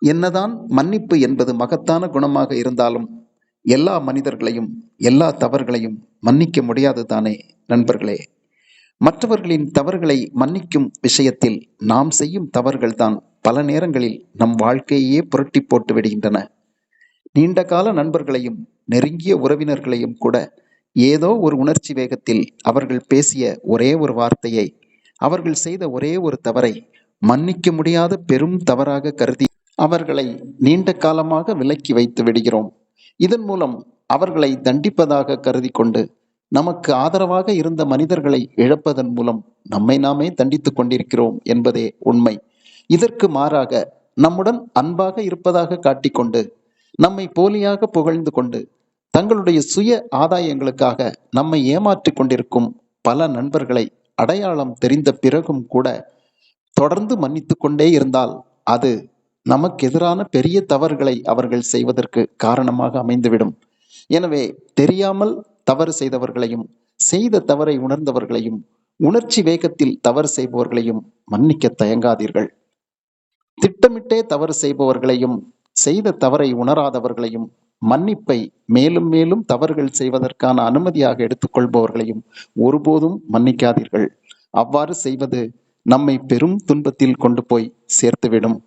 என்னதான் மன்னிப்பு என்பது மகத்தான குணமாக இருந்தாலும் எல்லா மனிதர்களையும் எல்லா தவறுகளையும் மன்னிக்க முடியாது தானே நண்பர்களே. மற்றவர்களின் தவறுகளை மன்னிக்கும் விஷயத்தில் நாம் செய்யும் தவறுகள் தான் பல நேரங்களில் நம் வாழ்க்கையே புரட்டி போட்டு விடுகின்றன. நீண்ட கால நண்பர்களையும் நெருங்கிய உறவினர்களையும் கூட ஏதோ ஒரு உணர்ச்சி வேகத்தில் அவர்கள் பேசிய ஒரே ஒரு வார்த்தையை, அவர்கள் செய்த ஒரே ஒரு தவறை மன்னிக்க முடியாத பெரும் தவறாக கருதி அவர்களை நீண்ட காலமாக விலக்கி வைத்து விடுகிறோம். இதன் மூலம் அவர்களை தண்டிப்பதாக கருதி கொண்டு நமக்கு ஆதரவாக இருந்த மனிதர்களை இழப்பதன் மூலம் நம்மை நாமே தண்டித்துக் கொண்டிருக்கிறோம் என்பதே உண்மை. இதற்கு மாறாக நம்முடன் அன்பாக இருப்பதாக காட்டிக்கொண்டு நம்மை போலியாக புகழ்ந்து கொண்டு தங்களுடைய சுய ஆதாயங்களுக்காக நம்மை ஏமாற்றிக் கொண்டிருக்கும் பல நண்பர்களை அடையாளம் தெரிந்த பிறகும் கூட தொடர்ந்து மன்னித்து கொண்டே இருந்தால் அது நமக்கு எதிரான பெரிய தவறுகளை அவர்கள் செய்வதற்கு காரணமாக அமைந்துவிடும். எனவே தெரியாமல் தவறு செய்தவர்களையும், செய்த தவறை உணர்ந்தவர்களையும், உணர்ச்சி வேகத்தில் தவறு செய்பவர்களையும் மன்னிக்க தயங்காதீர்கள். திட்டமிட்டே தவறு செய்பவர்களையும், செய்த தவறை உணராதவர்களையும், மன்னிப்பை மேலும் மேலும் தவறுகள் செய்வதற்கான அனுமதியாக எடுத்துக்கொள்பவர்களையும் ஒருபோதும் மன்னிக்காதீர்கள். அவ்வாறு செய்வது நம்மை பெரும் துன்பத்தில் கொண்டு போய் சேர்த்துவிடும்.